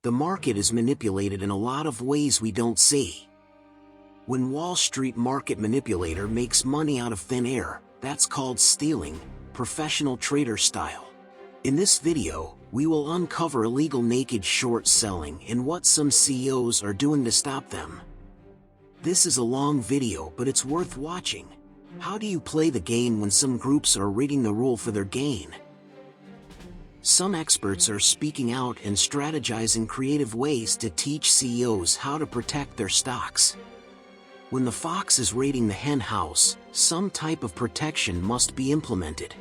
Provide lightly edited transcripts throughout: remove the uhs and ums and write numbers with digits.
The market is manipulated in a lot of ways we don't see. When Wall Street market manipulator makes money out of thin air, that's called stealing, professional trader style. In this video, we will uncover illegal naked short selling and what some CEOs are doing to stop them. This is a long video, but it's worth watching. How do you play the game when some groups are rigging the rule for their gain? Some experts are speaking out and strategizing creative ways to teach CEOs how to protect their stocks. When the fox is raiding the hen house, some type of protection must be implemented.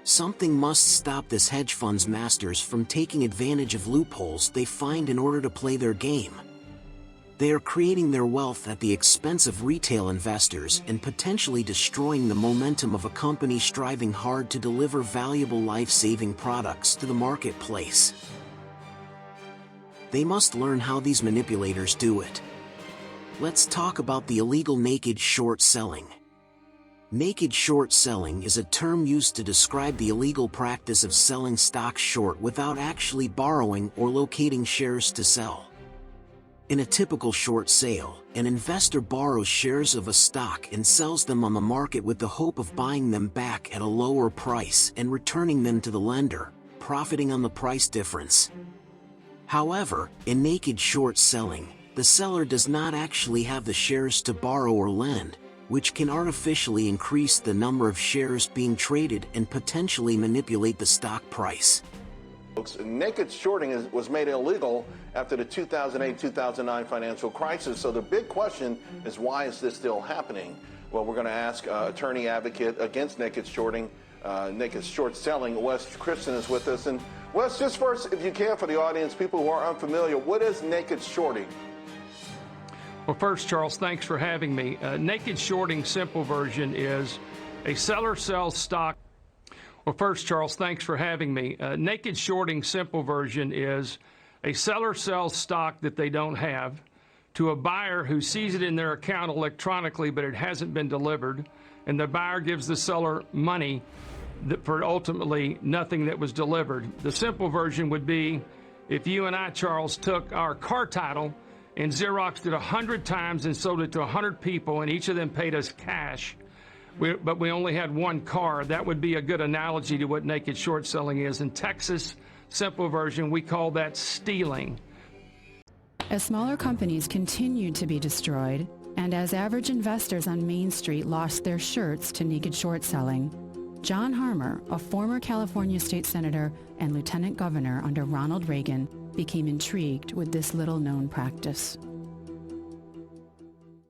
Something must stop this hedge fund's masters from taking advantage of loopholes they find in order to play their game. They are creating their wealth at the expense of retail investors and potentially destroying the momentum of a company striving hard to deliver valuable life-saving products to the marketplace. They must learn how these manipulators do it. Let's talk about the illegal naked short selling. Naked short selling is a term used to describe the illegal practice of selling stocks short without actually borrowing or locating shares to sell. In a typical short sale, an investor borrows shares of a stock and sells them on the market with the hope of buying them back at a lower price and returning them to the lender, profiting on the price difference. However, in naked short selling, the seller does not actually have the shares to borrow or lend, which can artificially increase the number of shares being traded and potentially manipulate the stock price. Naked shorting was made illegal after the 2008-2009 financial crisis. So the big question is, why is this still happening? Well, we're going to ask attorney advocate against naked shorting, naked short selling, Wes Christian is with us. And Wes, just first, if you can, for the audience, people who are unfamiliar, what is naked shorting? Well, first, Charles, thanks for having me. Naked shorting, simple version, is a seller sells stock. Well, first, Charles, thanks for having me. Naked shorting, simple version, is a seller sells stock that they don't have to a buyer who sees it in their account electronically, but it hasn't been delivered, and the buyer gives the seller money for ultimately nothing that was delivered. The simple version would be if you and I, Charles, took our car title and Xeroxed it 100 times and sold it to 100 people, and each of them paid us cash, but we only had one car. That would be a good analogy to what naked short selling is. In Texas, simple version, we call that stealing. As smaller companies continued to be destroyed, and as average investors on Main Street lost their shirts to naked short selling, John Harmer, a former California state senator and lieutenant governor under Ronald Reagan, became intrigued with this little-known practice.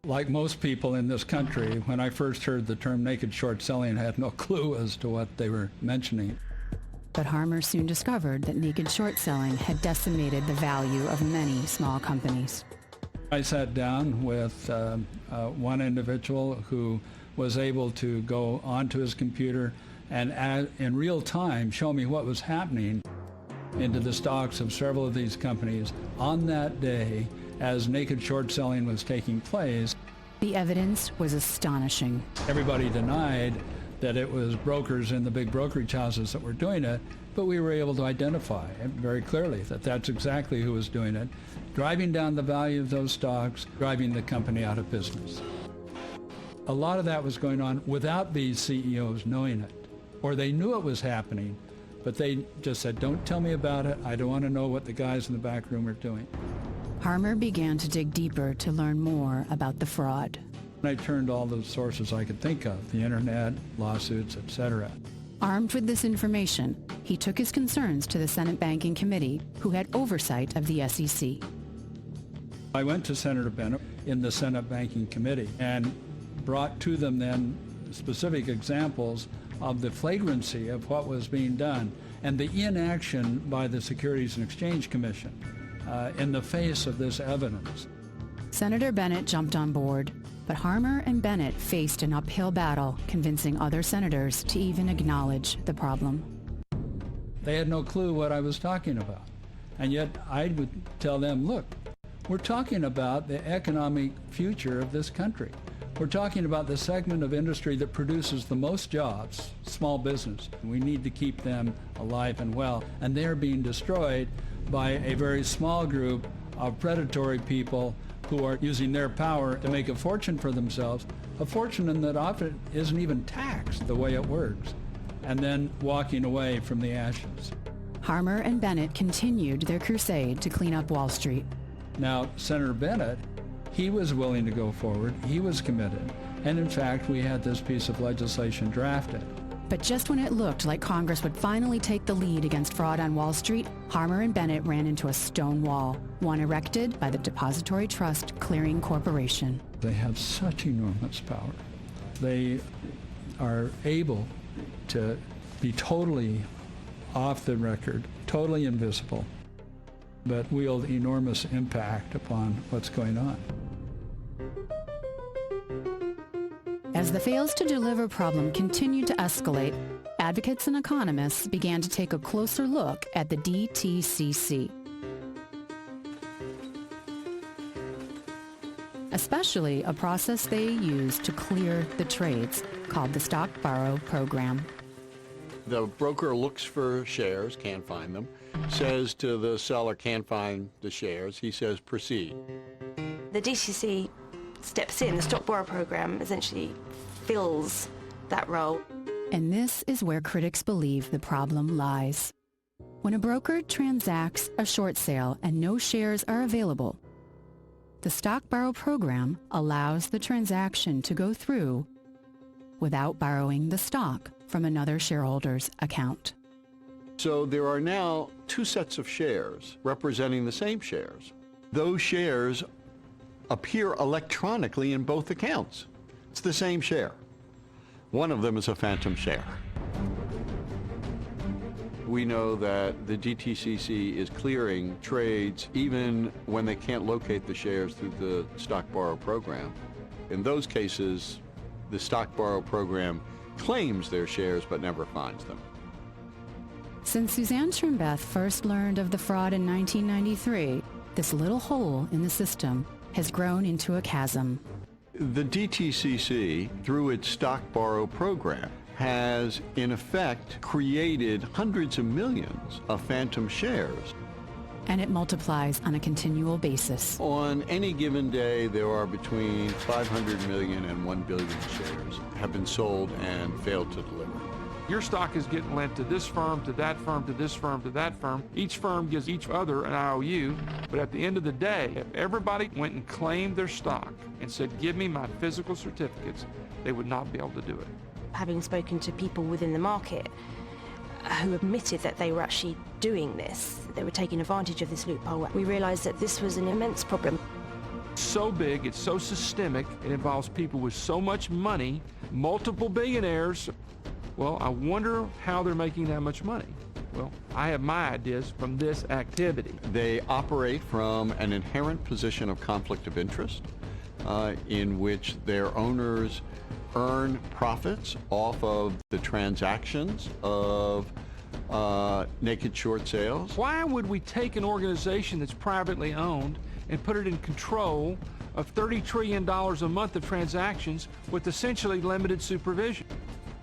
Like most people in this country, when I first heard the term naked short selling, I had no clue as to what they were mentioning. But Harmer soon discovered that naked short selling had decimated the value of many small companies. I sat down with one individual who was able to go onto his computer and in real time show me what was happening into the stocks of several of these companies on that day as naked short selling was taking place. The evidence was astonishing. Everybody denied that it was brokers in the big brokerage houses that were doing it, but we were able to identify very clearly that that's exactly who was doing it, driving down the value of those stocks, driving the company out of business. A lot of that was going on without these CEOs knowing it, or they knew it was happening, but they just said, don't tell me about it. I don't want to know what the guys in the back room are doing. Harmer began to dig deeper to learn more about the fraud. I turned all the sources I could think of, the internet, lawsuits, etc. Armed with this information, he took his concerns to the Senate Banking Committee, who had oversight of the SEC. I went to Senator Bennett in the Senate Banking Committee and brought to them then specific examples of the flagrancy of what was being done and the inaction by the Securities and Exchange Commission in the face of this evidence. Senator Bennett jumped on board, but Harmer and Bennett faced an uphill battle convincing other senators to even acknowledge the problem. They had no clue what I was talking about. And yet I would tell them, look, we're talking about the economic future of this country. We're talking about the segment of industry that produces the most jobs, small business. We need to keep them alive and well, and they're being destroyed by a very small group of predatory people who are using their power to make a fortune for themselves, a fortune that often isn't even taxed the way it works, and then walking away from the ashes. Harmer and Bennett continued their crusade to clean up Wall Street. Now, Senator Bennett, he was willing to go forward, he was committed, and in fact, we had this piece of legislation drafted. But just when it looked like Congress would finally take the lead against fraud on Wall Street, Harmer and Bennett ran into a stone wall, one erected by the Depository Trust Clearing Corporation. They have such enormous power. They are able to be totally off the record, totally invisible, but wield enormous impact upon what's going on. As the fails to deliver problem continued to escalate, advocates and economists began to take a closer look at the DTCC. Especially a process they use to clear the trades, called the Stock Borrow Program. The broker looks for shares, can't find them, says to the seller, can't find the shares. He says, proceed. The DTCC steps in. The Stock Borrow Program essentially fills that role. And this is where critics believe the problem lies. When a broker transacts a short sale and no shares are available, the Stock Borrow Program allows the transaction to go through without borrowing the stock from another shareholder's account. So there are now two sets of shares representing the same shares. Those shares appear electronically in both accounts. It's the same share. One of them is a phantom share. We know that the DTCC is clearing trades even when they can't locate the shares through the Stock Borrow Program. In those cases, the Stock Borrow Program claims their shares but never finds them. Since Suzanne Trumbeth first learned of the fraud in 1993, this little hole in the system has grown into a chasm. The DTCC, through its Stock Borrow Program, has in effect created hundreds of millions of phantom shares. And it multiplies on a continual basis. On any given day, there are between 500 million and 1 billion shares have been sold and failed to deliver. Your stock is getting lent to this firm, to that firm, to this firm, to that firm. Each firm gives each other an IOU, but at the end of the day, if everybody went and claimed their stock and said, give me my physical certificates, they would not be able to do it. Having spoken to people within the market who admitted that they were actually doing this, they were taking advantage of this loophole, we realized that this was an immense problem. So big, it's so systemic, it involves people with so much money, multiple billionaires. Well, I wonder how they're making that much money. Well, I have my ideas from this activity. They operate from an inherent position of conflict of interest in which their owners earn profits off of the transactions of naked short sales. Why would we take an organization that's privately owned and put it in control of $30 trillion a month of transactions with essentially limited supervision?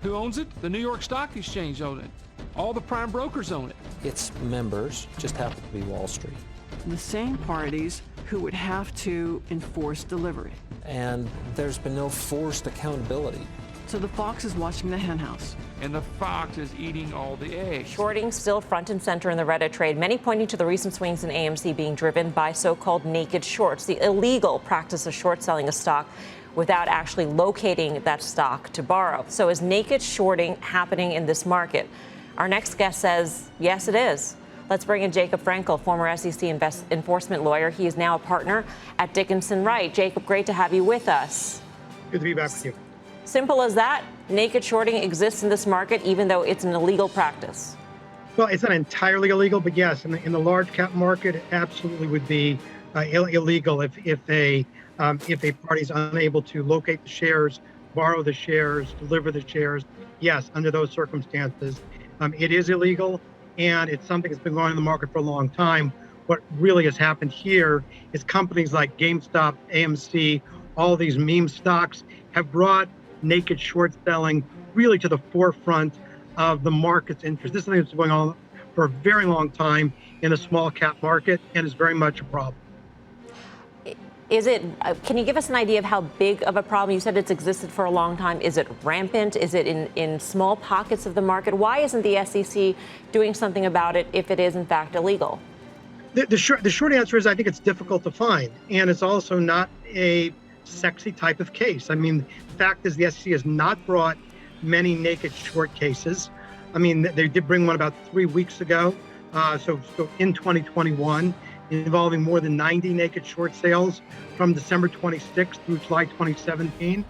Who owns it? The New York Stock Exchange owns it. All the prime brokers own it. Its members just happen to be Wall Street. The same parties who would have to enforce delivery. And there's been no forced accountability. So the fox is watching the henhouse. And the fox is eating all the eggs. Shorting still front and center in the Reddit trade, many pointing to the recent swings in AMC being driven by so-called naked shorts, the illegal practice of short selling a stock without actually locating that stock to borrow. So is naked shorting happening in this market? Our next guest says, yes, it is. Let's bring in Jacob Frankel, former SEC enforcement lawyer. He is now a partner at Dickinson Wright. Jacob, great to have you with us. Good to be back with you. Simple as that. Naked shorting exists in this market, even though it's an illegal practice. Well, it's not entirely illegal, but yes, in the large cap market, it absolutely would be illegal if a party is unable to locate the shares, borrow the shares, deliver the shares. Yes, under those circumstances, it is illegal, and it's something that's been going on in the market for a long time. What really has happened here is companies like GameStop, AMC, all these meme stocks have brought naked short selling really to the forefront of the market's interest. This is something that's going on for a very long time. in the small cap market and is very much a problem. Is it, can you give us an idea of how big of a problem? You said it's existed for a long time. Is it rampant? Is it in small pockets of the market? Why isn't the SEC doing something about it if it is in fact illegal? The short answer is I think it's difficult to find, and it's also not a sexy type of case. I mean, the fact is the SEC has not brought many naked short cases. I mean, they did bring one about 3 weeks ago, so in 2021, involving more than 90 naked short sales from December 26th through July 2017.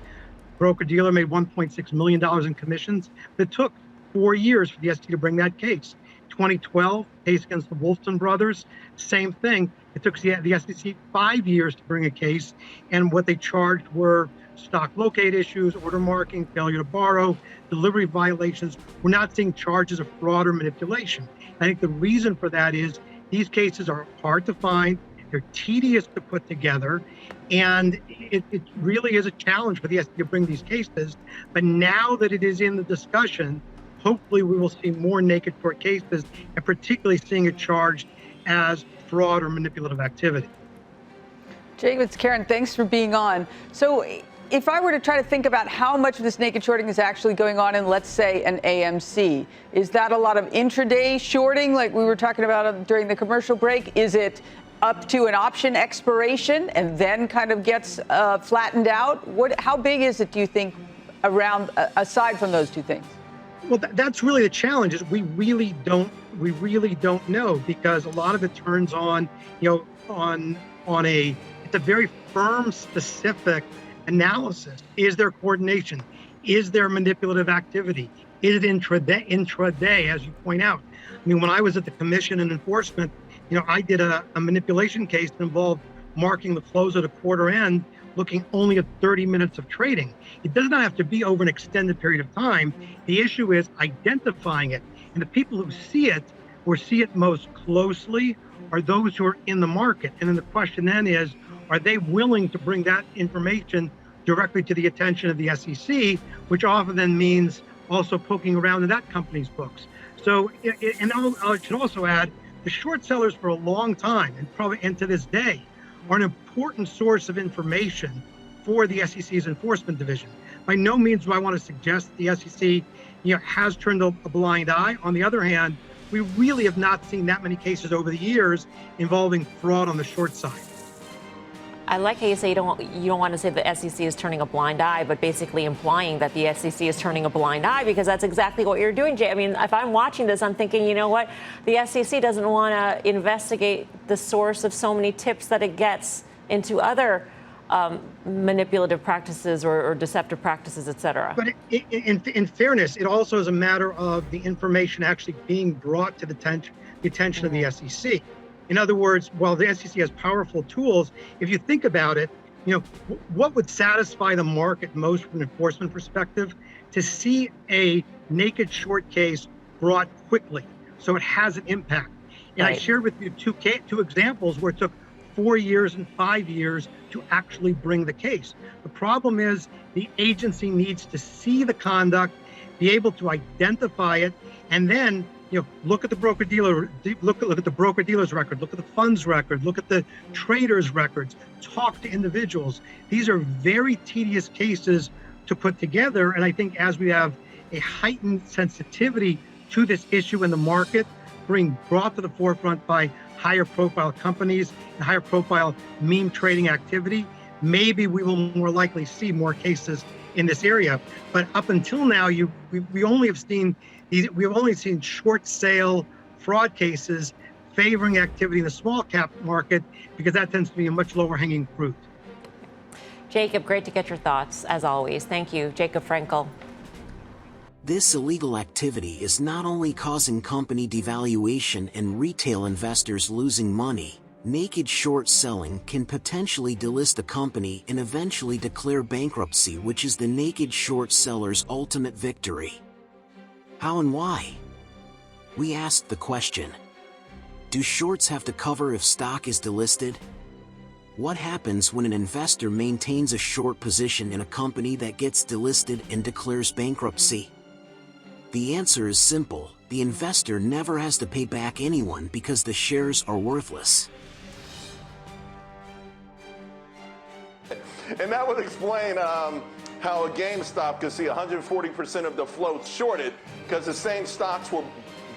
Broker-dealer made $1.6 million in commissions, but it took 4 years for the SEC to bring that case. 2012, case against the Wolfson brothers, same thing. It took the SEC 5 years to bring a case, and what they charged were stock locate issues, order marking, failure to borrow, delivery violations. We're not seeing charges of fraud or manipulation. I think the reason for that is these cases are hard to find, they're tedious to put together, and it really is a challenge for the SEC to bring these cases. But now that it is in the discussion, hopefully we will see more naked short cases, and particularly seeing it charged as fraud or manipulative activity. Jacob, it's Karen. Thanks for being on. So if I were to try to think about how much of this naked shorting is actually going on in, let's say, an AMC, is that a lot of intraday shorting like we were talking about during the commercial break? Is it up to an option expiration and then kind of gets flattened out? How big is it, do you think, around aside from those two things? Well, that's really the challenge. Is we really don't know, because a lot of it turns on, on it's a very firm, specific analysis. Is there coordination? Is there manipulative activity? Is it intraday, as you point out? I mean, when I was at the Commission and Enforcement, I did a manipulation case that involved marking the close at a quarter end, looking only at 30 minutes of trading. It does not have to be over an extended period of time. The issue is identifying it. And the people who see it or see it most closely are those who are in the market. And then the question then is, are they willing to bring that information directly to the attention of the SEC, which often then means also poking around in that company's books. So, and I should also add, the short sellers for a long time, and to this day, are an important source of information for the SEC's enforcement division. By no means do I want to suggest that the SEC, has turned a blind eye. On the other hand, we really have not seen that many cases over the years involving fraud on the short side. I like how you say you don't want to say the SEC is turning a blind eye, but basically implying that the SEC is turning a blind eye, because that's exactly what you're doing, Jay. I mean, if I'm watching this, I'm thinking, you know what? The SEC doesn't want to investigate the source of so many tips that it gets into other manipulative practices or deceptive practices, et cetera. But in fairness, it also is a matter of the information actually being brought to the attention of the SEC. In other words, while the SEC has powerful tools, if you think about it, what would satisfy the market most from an enforcement perspective? To see a naked short case brought quickly, so it has an impact. And right. I shared with you two examples where it took 4 years and 5 years to actually bring the case. The problem is the agency needs to see the conduct, be able to identify it, and then look at the broker-dealer, look at the broker-dealer's record, look at the fund's record, look at the trader's records, talk to individuals. These are very tedious cases to put together, and I think as we have a heightened sensitivity to this issue in the market, being brought to the forefront by higher profile companies and higher profile meme trading activity, maybe we will more likely see more cases in this area. But up until now, we only have seen we've only seen short sale fraud cases favoring activity in the small cap market, because that tends to be a much lower hanging fruit. Jacob, great to get your thoughts as always. Thank you, Jacob Frankel. This illegal activity is not only causing company devaluation and retail investors losing money. Naked short selling can potentially delist a company and eventually declare bankruptcy, which is the naked short seller's ultimate victory. How and why? We asked the question. Do shorts have to cover if stock is delisted? What happens when an investor maintains a short position in a company that gets delisted and declares bankruptcy? The answer is simple. The investor never has to pay back anyone because the shares are worthless. And that would explain how a GameStop could see 140% of the float shorted because the same stocks were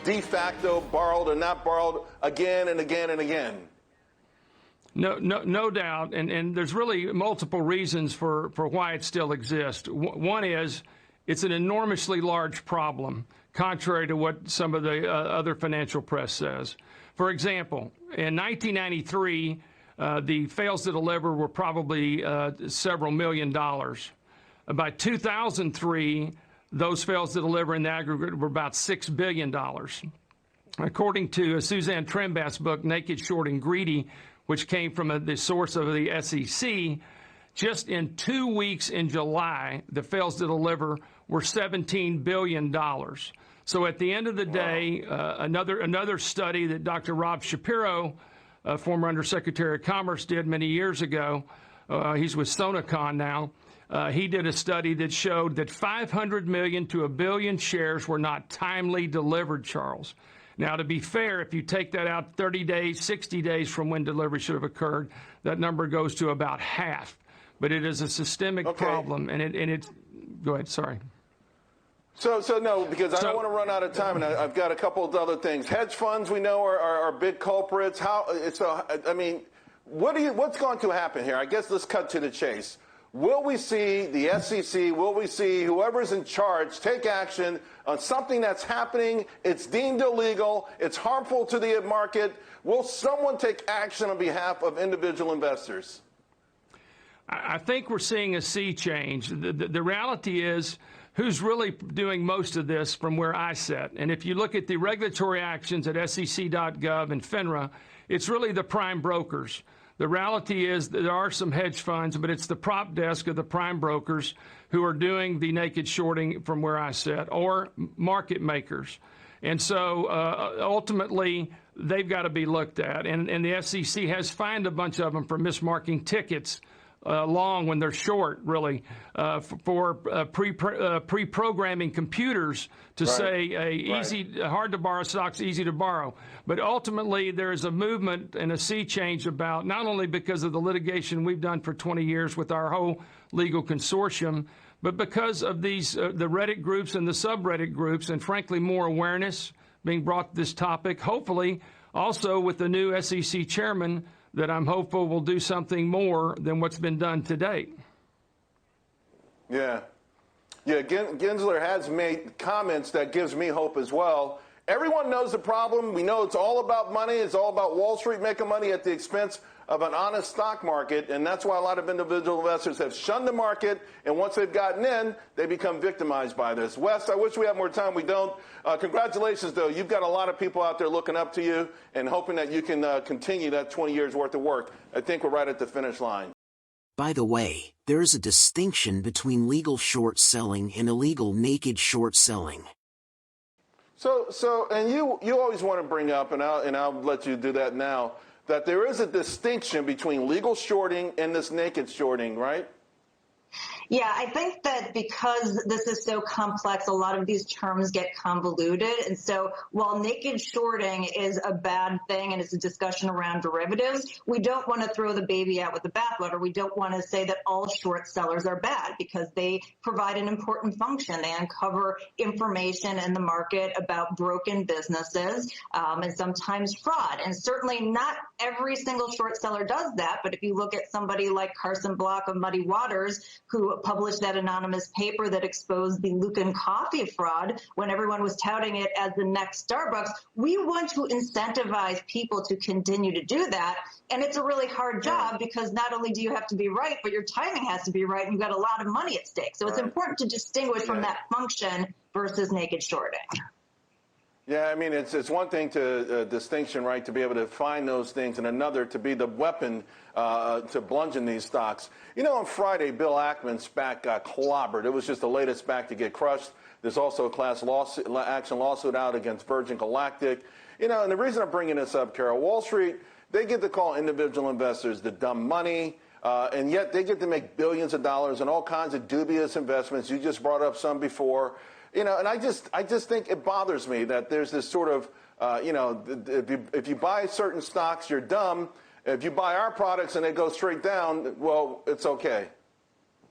de facto borrowed or not borrowed again and again and again. No doubt, and there's really multiple reasons for why it still exists. One is it's an enormously large problem, contrary to what some of the other financial press says. For example, in 1993, the fails to deliver were probably several $1 million. By 2003, those fails to deliver in the aggregate were about $6 billion. According to Suzanne Trembath's book, Naked, Short, and Greedy, which came from the source of the SEC, just in 2 weeks in July, the fails to deliver were $17 billion. So at the end of the day, another study that Dr. Rob Shapiro, former Undersecretary of Commerce, did many years ago, he's with Sonacon now, he did a study that showed that 500 million to 1 billion shares were not timely delivered, Charles. Now, to be fair, if you take that out 30 days, 60 days from when delivery should have occurred, that number goes to about half. But it is a systemic problem, and it's go ahead, sorry. So no, because I don't want to run out of time, and I've got a couple of other things. Hedge funds, we know, are big culprits. What's going to happen here? I guess let's cut to the chase. Will we see the SEC, will we see whoever's in charge take action on something that's happening, it's deemed illegal, it's harmful to the market? Will someone take action on behalf of individual investors? I think we're seeing a sea change. The reality is, who's really doing most of this from where I sit? And if you look at the regulatory actions at sec.gov and FINRA, it's really the prime brokers. The reality is that there are some hedge funds, but it's the prop desk of the prime brokers who are doing the naked shorting from where I sit, or market makers. And so ultimately, they've got to be looked at. And the SEC has fined a bunch of them for mismarking tickets long when they're short, really, for pre-programming computers to say hard to borrow stocks, easy to borrow. But ultimately, there is a movement and a sea change about, not only because of the litigation we've done for 20 years with our whole legal consortium, but because of these the Reddit groups and the subreddit groups, and frankly, more awareness being brought to this topic, hopefully also with the new SEC chairman that I'm hopeful will do something more than what's been done to date. Yeah, Gensler has made comments that gives me hope as well. Everyone knows the problem. We know it's all about money. It's all about Wall Street making money at the expense of an honest stock market, and that's why a lot of individual investors have shunned the market, and once they've gotten in, they become victimized by this. Wes, I wish we had more time. We don't. Congratulations, though. You've got a lot of people out there looking up to you and hoping that you can continue that 20 years worth of work. I think we're right at the finish line. By the way, there is a distinction between legal short selling and illegal naked short selling. So, and you always want to bring up, and I'll let you do that now, that there is a distinction between legal shorting and this naked shorting, right? Yeah, I think that because this is so complex, a lot of these terms get convoluted. And so while naked shorting is a bad thing and it's a discussion around derivatives, we don't want to throw the baby out with the bathwater. We don't want to say that all short sellers are bad, because they provide an important function. They uncover information in the market about broken businesses and sometimes fraud. And certainly not every single short seller does that. But if you look at somebody like Carson Block of Muddy Waters, who published that anonymous paper that exposed the Lucan coffee fraud when everyone was touting it as the next Starbucks, we want to incentivize people to continue to do that. And it's a really hard job, because not only do you have to be right, but your timing has to be right, and you've got a lot of money at stake. So it's important to distinguish from that function versus naked shorting. Yeah, I mean, it's one thing to distinction, right, to be able to find those things, and another to be the weapon to bludgeon these stocks. You know, on Friday, Bill Ackman's SPAC got clobbered. It was just the latest SPAC to get crushed. There's also a class action lawsuit out against Virgin Galactic. You know, and the reason I'm bringing this up, Carol, Wall Street, they get to call individual investors the dumb money, and yet they get to make billions of dollars in all kinds of dubious investments. You just brought up some before. and I just think it bothers me that there's this sort of, if you buy certain stocks, you're dumb. If you buy our products and they go straight down, well, it's okay.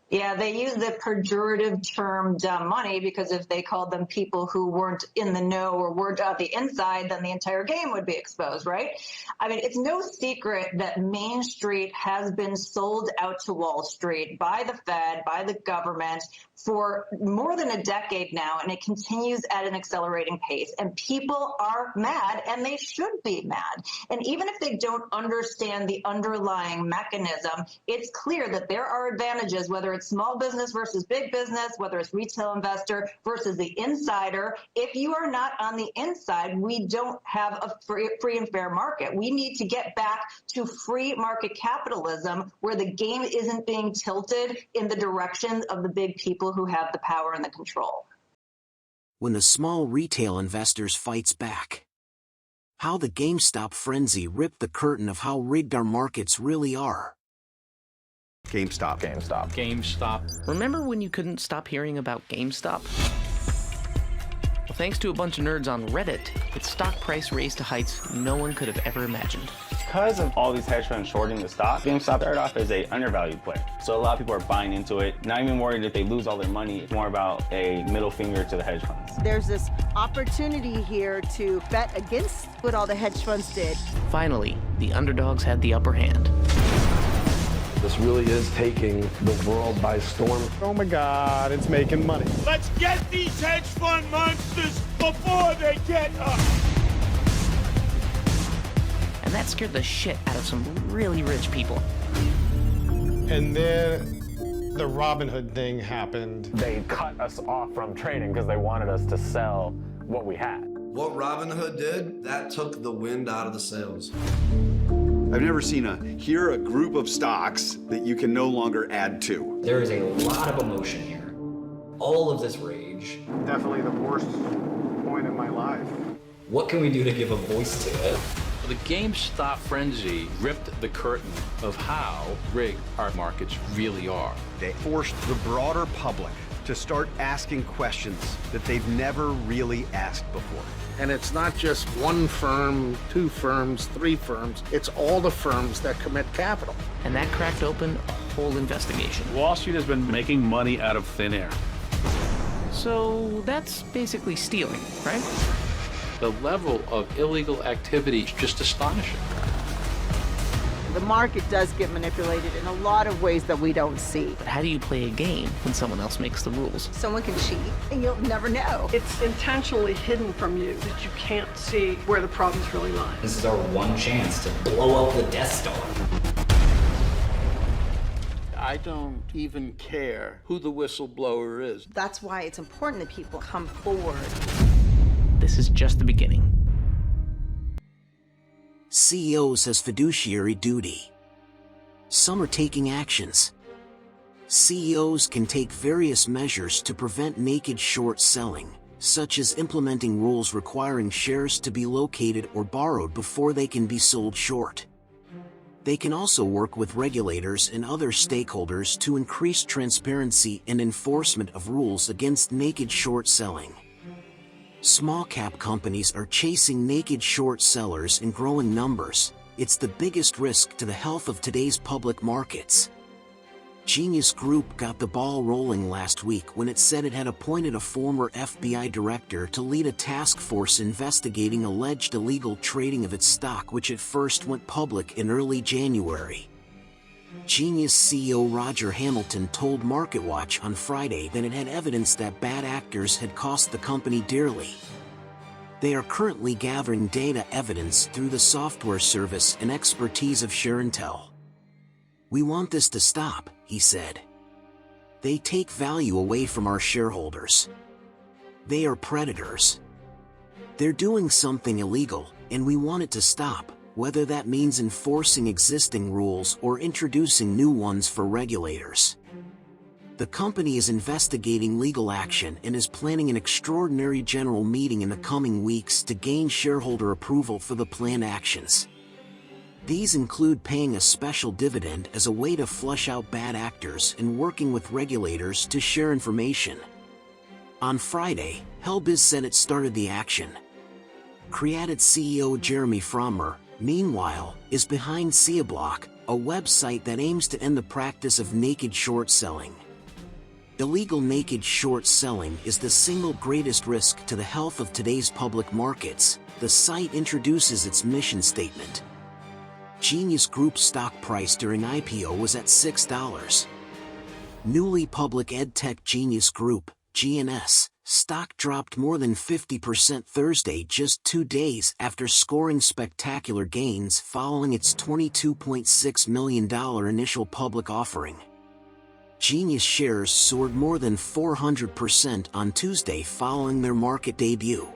Yeah, they use the pejorative term dumb money because if they called them people who weren't in the know or weren't on the inside, then the entire game would be exposed, right? I mean, it's no secret that Main Street has been sold out to Wall Street by the Fed, by the government for more than a decade now, and it continues at an accelerating pace. And people are mad, and they should be mad. And even if they don't understand the underlying mechanism, it's clear that there are advantages, whether it's small business versus big business, whether it's retail investor versus the insider. If you are not on the inside, we don't have a free and fair market. We need to get back to free market capitalism where the game isn't being tilted in the direction of the big people who have the power and the control. When the small retail investors fights back. How the GameStop frenzy ripped the curtain of how rigged our markets really are. GameStop. Remember when you couldn't stop hearing about GameStop? Well, thanks to a bunch of nerds on Reddit, its stock price raised to heights no one could have ever imagined. Because of all these hedge funds shorting the stock, GameStop started off as an undervalued play. So a lot of people are buying into it, not even worried if they lose all their money. It's more about a middle finger to the hedge funds. There's this opportunity here to bet against what all the hedge funds did. Finally, the underdogs had the upper hand. This really is taking the world by storm. Oh my God, it's making money. Let's get these hedge fund monsters before they get us. And that scared the shit out of some really rich people. And then the Robin Hood thing happened. They cut us off from trading because they wanted us to sell what we had. What Robin Hood did, that took the wind out of the sails. I've never seen a group of stocks that you can no longer add to. There is a lot of emotion here. All of this rage. Definitely the worst point in my life. What can we do to give a voice to it? The GameStop frenzy ripped the curtain of how rigged our markets really are. They forced the broader public to start asking questions that they've never really asked before. And it's not just one firm, two firms, three firms. It's all the firms that commit capital. And that cracked open a whole investigation. Wall Street has been making money out of thin air. So that's basically stealing, right? The level of illegal activity is just astonishing. The market does get manipulated in a lot of ways that we don't see. But how do you play a game when someone else makes the rules? Someone can cheat, and you'll never know. It's intentionally hidden from you that you can't see where the problems really lie. This is our one chance to blow up the Death Star. I don't even care who the whistleblower is. That's why it's important that people come forward. This is just the beginning. CEOs has fiduciary duty. Some are taking actions. CEOs can take various measures to prevent naked short selling, such as implementing rules requiring shares to be located or borrowed before they can be sold short. They can also work with regulators and other stakeholders to increase transparency and enforcement of rules against naked short selling. Small-cap companies are chasing naked short sellers in growing numbers. It's the biggest risk to the health of today's public markets. Genius Group got the ball rolling last week when it said it had appointed a former FBI director to lead a task force investigating alleged illegal trading of its stock, which at first went public in early January. Genius CEO Roger Hamilton told MarketWatch on Friday that it had evidence that bad actors had cost the company dearly. They are currently gathering data evidence through the software service and expertise of ShareIntel. We want this to stop, he said. They take value away from our shareholders. They are predators. They're doing something illegal, and we want it to stop, whether that means enforcing existing rules or introducing new ones for regulators. The company is investigating legal action and is planning an extraordinary general meeting in the coming weeks to gain shareholder approval for the planned actions. These include paying a special dividend as a way to flush out bad actors and working with regulators to share information. On Friday, Helbiz said it started the action. Created CEO Jeremy Frommer, meanwhile, is behind Ciablock, a website that aims to end the practice of naked short selling. Illegal naked short selling is the single greatest risk to the health of today's public markets, the site introduces its mission statement. Genius Group's stock price during IPO was at $6. Newly public EdTech Genius Group, GNS, stock dropped more than 50% Thursday, just 2 days after scoring spectacular gains following its $22.6 million initial public offering. Genius shares soared more than 400% on Tuesday following their market debut.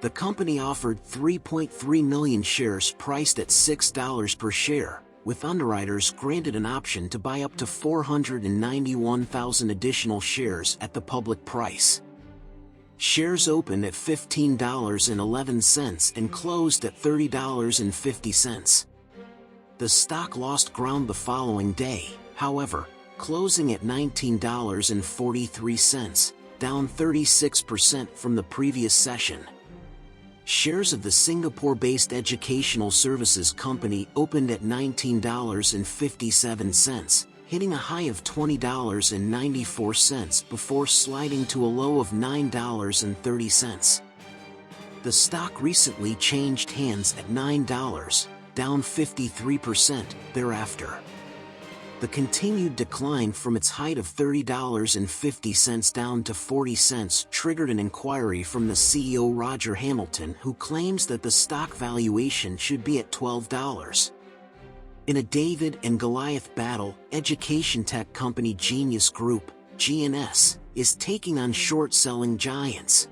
The company offered 3.3 million shares priced at $6 per share, with underwriters granted an option to buy up to 491,000 additional shares at the public price. Shares opened at $15.11 and closed at $30.50. The stock lost ground the following day, however, closing at $19.43, down 36% from the previous session. Shares of the Singapore-based educational services company opened at $19.57, hitting a high of $20.94 before sliding to a low of $9.30. The stock recently changed hands at $9, down 53% thereafter. The continued decline from its height of $30.50 down to 40 cents triggered an inquiry from the CEO Roger Hamilton, who claims that the stock valuation should be at $12. In a David and Goliath battle, education tech company Genius Group, GNS, is taking on short-selling giants.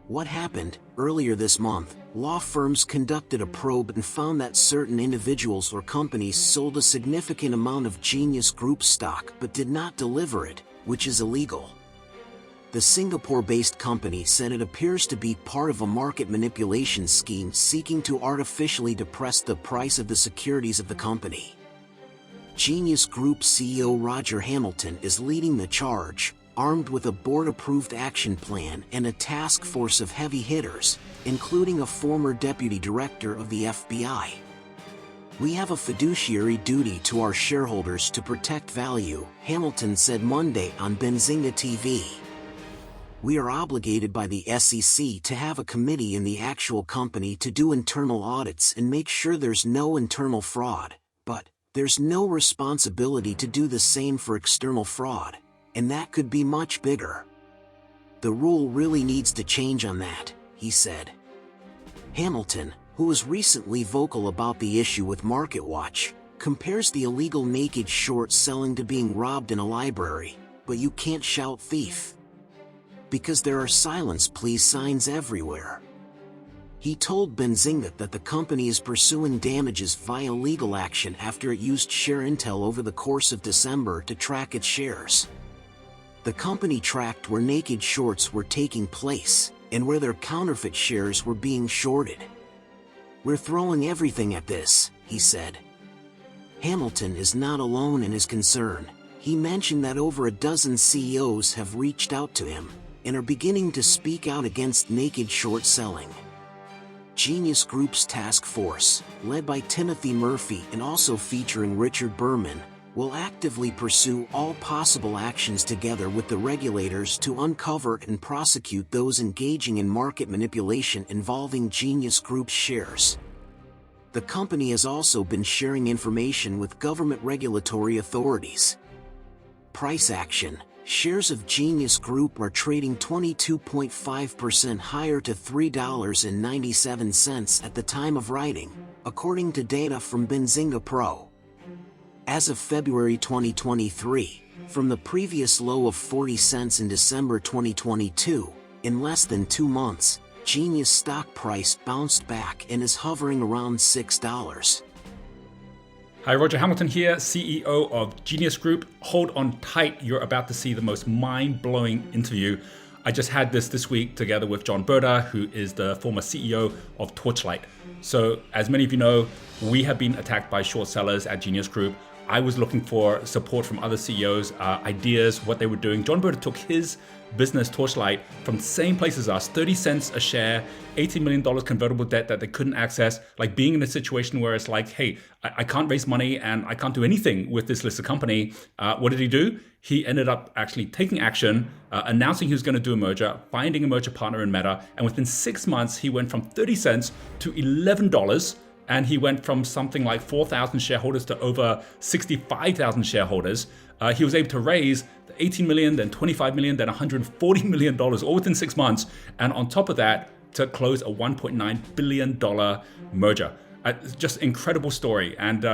What happened? Earlier this month, law firms conducted a probe and found that certain individuals or companies sold a significant amount of Genius Group stock but did not deliver it, which is illegal. The Singapore-based company said it appears to be part of a market manipulation scheme seeking to artificially depress the price of the securities of the company. Genius Group CEO Roger Hamilton is leading the charge, armed with a board-approved action plan and a task force of heavy hitters, including a former deputy director of the FBI. "We have a fiduciary duty to our shareholders to protect value," Hamilton said Monday on Benzinga TV. "We are obligated by the SEC to have a committee in the actual company to do internal audits and make sure there's no internal fraud, but there's no responsibility to do the same for external fraud. And that could be much bigger. The rule really needs to change on that," he said. Hamilton, who was recently vocal about the issue with MarketWatch, compares the illegal naked short selling to being robbed in a library, but you can't shout thief, because there are silence please signs everywhere. He told Benzinga that the company is pursuing damages via legal action after it used share intel over the course of December to track its shares. The company tracked where naked shorts were taking place, and where their counterfeit shares were being shorted. "We're throwing everything at this," he said. Hamilton is not alone in his concern. He mentioned that over a dozen CEOs have reached out to him, and are beginning to speak out against naked short selling. Genius Group's task force, led by Timothy Murphy and also featuring Richard Berman, will actively pursue all possible actions together with the regulators to uncover and prosecute those engaging in market manipulation involving Genius Group's shares. The company has also been sharing information with government regulatory authorities. Price action: shares of Genius Group are trading 22.5% higher to $3.97 at the time of writing, according to data from Benzinga Pro. As of February 2023, from the previous low of 40 cents in December 2022, in less than 2 months, Genius stock price bounced back and is hovering around $6. Hi, Roger Hamilton here, CEO of Genius Group. Hold on tight, you're about to see the most mind-blowing interview. I just had this week together with John Berta, who is the former CEO of Torchlight. So, as many of you know, we have been attacked by short sellers at Genius Group. I was looking for support from other CEOs, ideas, what they were doing. John Berta took his business, Torchlight, from the same place as us, 30 cents a share, $18 million convertible debt that they couldn't access, like being in a situation where it's like, hey, I can't raise money and I can't do anything with this listed company. What did he do? He ended up actually taking action, announcing he was going to do a merger, finding a merger partner in Meta. And within 6 months, he went from 30 cents to $11. And he went from something like 4,000 shareholders to over 65,000 shareholders. He was able to raise 18 million, then 25 million, then $140 million, all within 6 months. And on top of that, to close a $1.9 billion merger. Just incredible story, and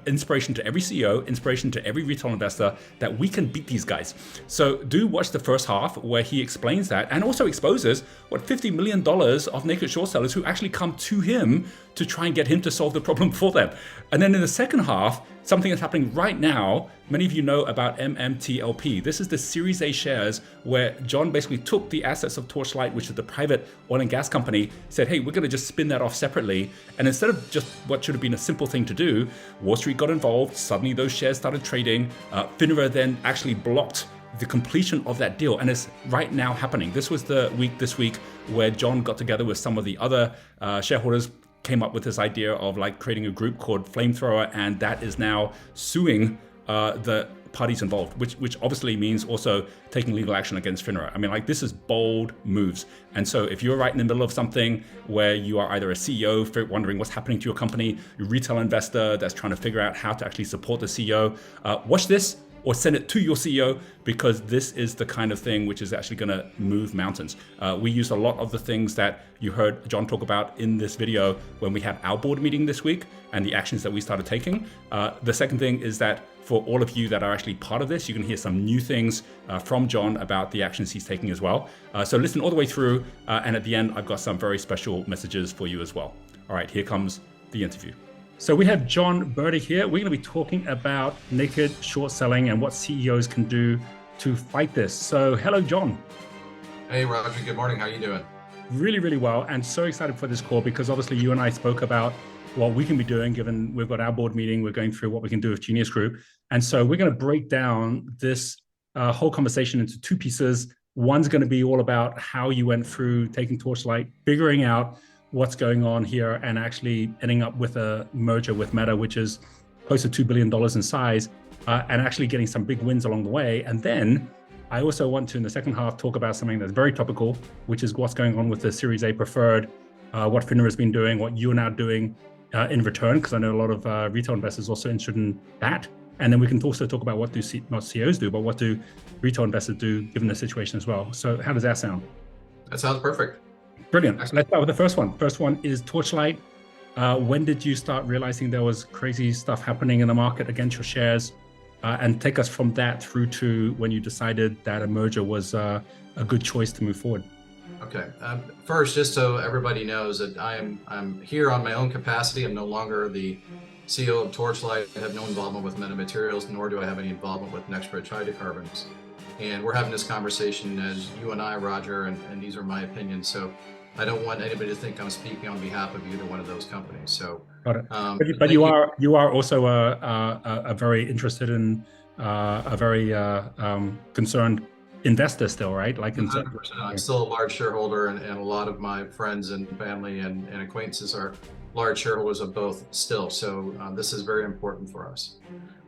inspiration to every CEO, inspiration to every retail investor that we can beat these guys. So do watch the first half where he explains that and also exposes what $50 million of naked short sellers who actually come to him to try and get him to solve the problem for them. And then in the second half, something that's happening right now, many of you know about MMTLP. This is the Series A shares where John basically took the assets of Torchlight, which is the private oil and gas company, said, hey, we're going to just spin that off separately. And instead of just what should have been a simple thing to do, Wall Street got involved. Suddenly those shares started trading. FINRA then actually blocked the completion of that deal. And it's right now happening. This was the week this week where John got together with some of the other shareholders, came up with this idea of like creating a group called Flamethrower, and that is now suing the parties involved, which obviously means also taking legal action against FINRA. I mean, like, this is bold moves. And so if you're right in the middle of something where you are either a CEO wondering what's happening to your company, a retail investor that's trying to figure out how to actually support the CEO, watch this or send it to your CEO, because this is the kind of thing which is actually going to move mountains. We use a lot of the things that you heard John talk about in this video when we had our board meeting this week and the actions that we started taking. The second thing is that for all of you that are actually part of this, you can hear some new things from John about the actions he's taking as well. So listen all the way through, and at the end, I've got some very special messages for you as well. All right, here comes the interview. So we have John Berta here. We're going to be talking about naked short selling and what CEOs can do to fight this. So hello, John. Hey, Roger. Good morning. How are you doing? Really, really well. And so excited for this call because obviously you and I spoke about what we can be doing given we've got our board meeting. We're going through what we can do with Genius Group. And so we're going to break down this whole conversation into two pieces. One's going to be all about how you went through taking Torchlight, figuring out what's going on here and actually ending up with a merger with Meta, which is close to $2 billion in size, and actually getting some big wins along the way. And then I also want to, in the second half, talk about something that's very topical, which is what's going on with the Series A preferred, what FINRA has been doing, what you're now doing in return, because I know a lot of retail investors also interested in that. And then we can also talk about what do not CEOs do, but what do retail investors do given the situation as well. So how does that sound? That sounds perfect. Brilliant. Let's start with the first one. First one is Torchlight. When did you start realizing there was crazy stuff happening in the market against your shares? And take us from that through to when you decided that a merger was a good choice to move forward. Okay. First, just so everybody knows that I'm here on my own capacity. I'm no longer the CEO of Torchlight. I have no involvement with Meta Materials, nor do I have any involvement with NextBridge Hydrocarbons. And we're having this conversation as you and I, Roger, and these are my opinions. So I don't want anybody to think I'm speaking on behalf of either one of those companies. So, got it. But you are also a very interested in a very concerned investor still, right? Like 100%. I'm still a large shareholder, and a lot of my friends and family and acquaintances are large shareholders of both still. So this is very important for us.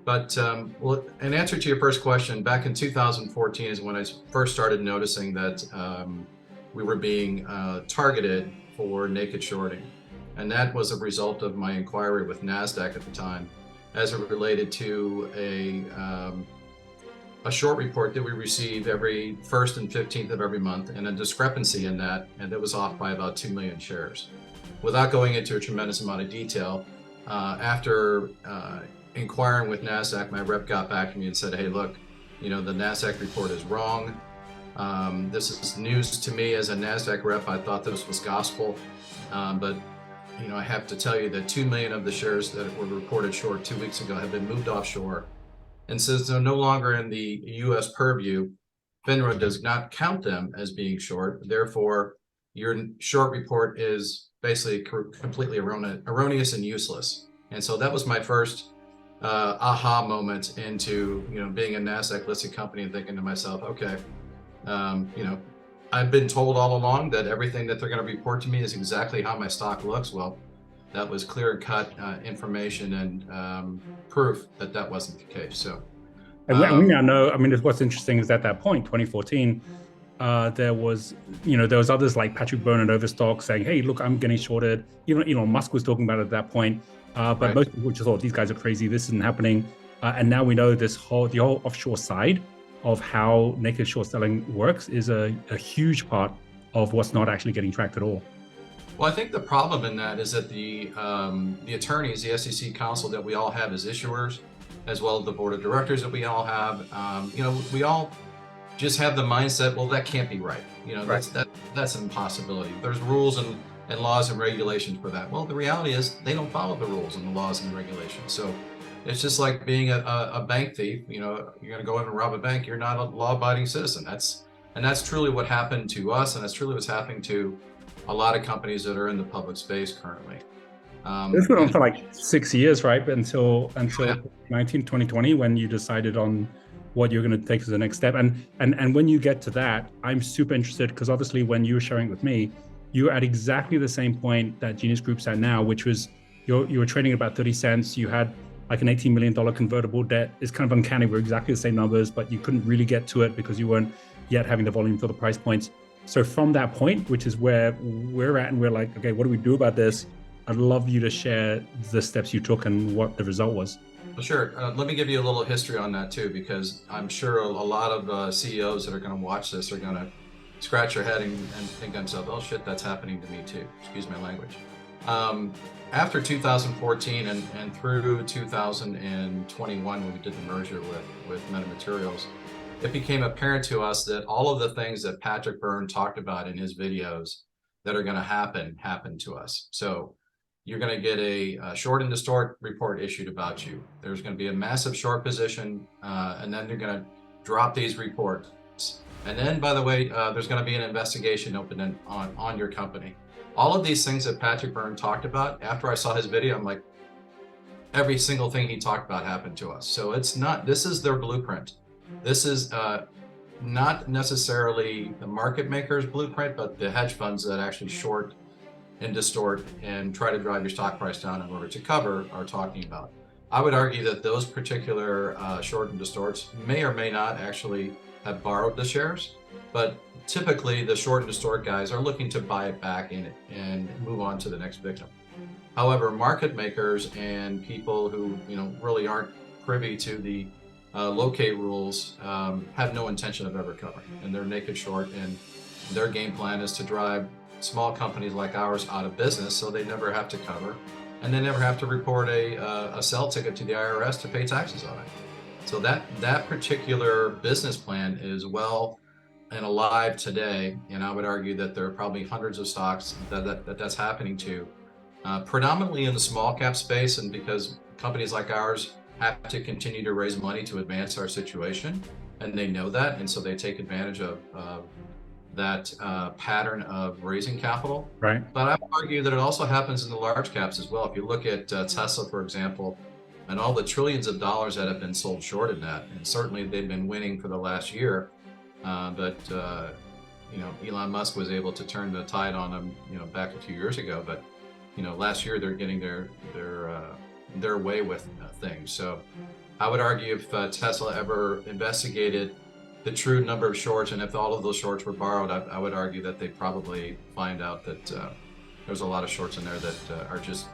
But well, in answer to your first question, back in 2014 is when I first started noticing that we were being targeted for naked shorting. And that was a result of my inquiry with NASDAQ at the time as it related to a short report that we receive every 1st and 15th of every month, and a discrepancy in that, and it was off by about 2 million shares. Without going into a tremendous amount of detail, after inquiring with NASDAQ, my rep got back to me and said, hey, look, the NASDAQ report is wrong. This is news to me as a NASDAQ rep. I thought this was gospel, but I have to tell you that 2 million of the shares that were reported short 2 weeks ago have been moved offshore. And since they're no longer in the U.S. purview, FINRA does not count them as being short. Therefore, your short report is basically completely erroneous and useless. And so that was my first aha moment into being a NASDAQ listed company and thinking to myself, okay, I've been told all along that everything that they're going to report to me is exactly how my stock looks. Well, that was clear-cut information and proof that that wasn't the case. So, and we now know. I mean, what's interesting is at that point, 2014, there was others like Patrick Byrne and Overstock saying, "Hey, look, I'm getting shorted." Even Elon Musk was talking about it at that point. But Right. most people just thought these guys are crazy. This isn't happening. And now we know the whole offshore side of how naked short selling works is a huge part of what's not actually getting tracked at all. Well, I think the problem in that is that the attorneys, the SEC counsel that we all have as issuers, as well as the board of directors that we all have, we all just have the mindset, well, that can't be right. That's an impossibility. There's rules and laws and regulations for that. Well, the reality is they don't follow the rules and the laws and the regulations. So it's just like being a bank thief. You're going to go in and rob a bank. You're not a law-abiding citizen. That's truly what happened to us, and that's truly what's happening to a lot of companies that are in the public space currently. This went on for like 6 years, right? Until 2020, when you decided on what you're going to take as the next step. And when you get to that, I'm super interested, because obviously when you were sharing with me, you were at exactly the same point that Genius Group's at now, which was you were trading at about 30 cents. You had like an $18 million convertible debt. It's kind of uncanny. We're exactly the same numbers, but you couldn't really get to it because you weren't yet having the volume for the price points. So from that point, which is where we're at, and we're like, okay, what do we do about this? I'd love you to share the steps you took and what the result was. Well, sure. Let me give you a little history on that too, because I'm sure a lot of CEOs that are going to watch this are going to scratch their head and think to themselves, oh shit, that's happening to me too. Excuse my language. After 2014 and through 2021, when we did the merger with MetaMaterials, it became apparent to us that all of the things that Patrick Byrne talked about in his videos that are going to happen to us. So you're going to get a short and distort report issued about you. There's going to be a massive short position, and then they're going to drop these reports. And then, by the way, there's going to be an investigation open on your company. All of these things that Patrick Byrne talked about, after I saw his video, I'm like, every single thing he talked about happened to us. So this is their blueprint. This is not necessarily the market makers' blueprint, but the hedge funds that actually short and distort and try to drive your stock price down in order to cover are talking about. I would argue that those particular short and distorts may or may not actually have borrowed the shares, but typically the short and distort guys are looking to buy it back and move on to the next victim. However, market makers and people who really aren't privy to the locate rules have no intention of ever covering, and they're naked short, and their game plan is to drive small companies like ours out of business so they never have to cover, and they never have to report a sell ticket to the IRS to pay taxes on it. So that particular business plan is well and alive today, and I would argue that there are probably hundreds of stocks that's happening to, predominantly in the small cap space, and because companies like ours have to continue to raise money to advance our situation, and they know that, and so they take advantage of that pattern of raising capital. Right. But I would argue that it also happens in the large caps as well. If you look at Tesla, for example, and all the trillions of dollars that have been sold short in that, and certainly they've been winning for the last year, but Elon Musk was able to turn the tide on them, back a few years ago. But last year they're getting their way with things. So I would argue if Tesla ever investigated the true number of shorts, and if all of those shorts were borrowed, I would argue that they'd probably find out that there's a lot of shorts in there that are just